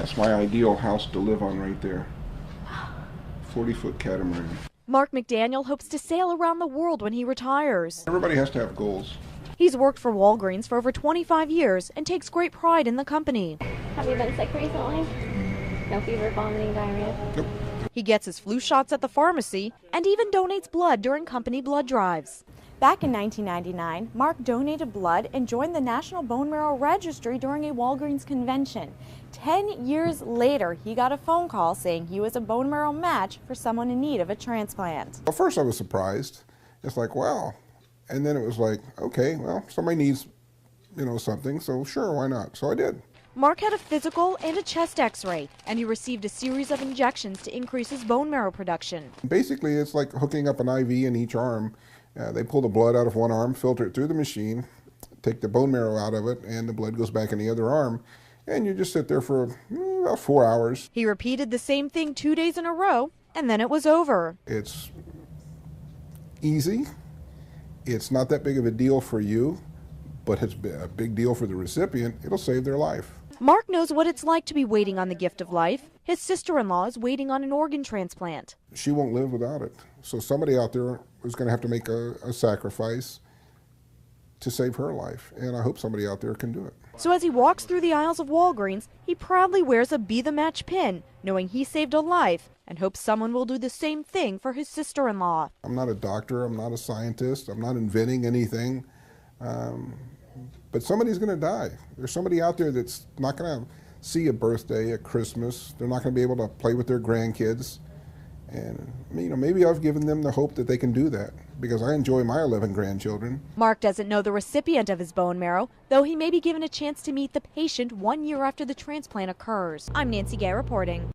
That's my ideal house to live on right there. 40-foot catamaran. Mark McDaniel hopes to sail around the world when he retires. Everybody has to have goals. He's worked for Walgreens for over 25 years and takes great pride in the company. Have you been sick recently? No fever, vomiting, diarrhea? Nope. He gets his flu shots at the pharmacy and even donates blood during company blood drives. Back in 1999, Mark donated blood and joined the National Bone Marrow Registry during a Walgreens convention. 10 years later, he got a phone call saying he was a bone marrow match for someone in need of a transplant. Well, first I was surprised. It's like, wow. And then it was like, okay, well, somebody needs, something, so sure, why not? So I did. Mark had a physical and a chest x-ray, and he received a series of injections to increase his bone marrow production. Basically, it's like hooking up an IV in each arm. They pull the blood out of one arm, filter it through the machine, take the bone marrow out of it, and the blood goes back in the other arm. And you just sit there for about 4 hours. He repeated the same thing 2 days in a row, and then it was over. It's easy. It's not that big of a deal for you, but it's a big deal for the recipient. It'll save their life. Mark knows what it's like to be waiting on the gift of life. His sister-in-law is waiting on an organ transplant. She won't live without it. So somebody out there is going to have to make a sacrifice to save her life, and I hope somebody out there can do it. So as he walks through the aisles of Walgreens, he proudly wears a Be the Match pin, knowing he saved a life, and hopes someone will do the same thing for his sister-in-law. I'm not a doctor, I'm not a scientist, I'm not inventing anything, but somebody's going to die. There's somebody out there that's not going to see a birthday, a Christmas. They're not going to be able to play with their grandkids. And maybe I've given them the hope that they can do that, because I enjoy my 11 grandchildren. Mark doesn't know the recipient of his bone marrow, though he may be given a chance to meet the patient 1 year after the transplant occurs. I'm Nancy Gay reporting.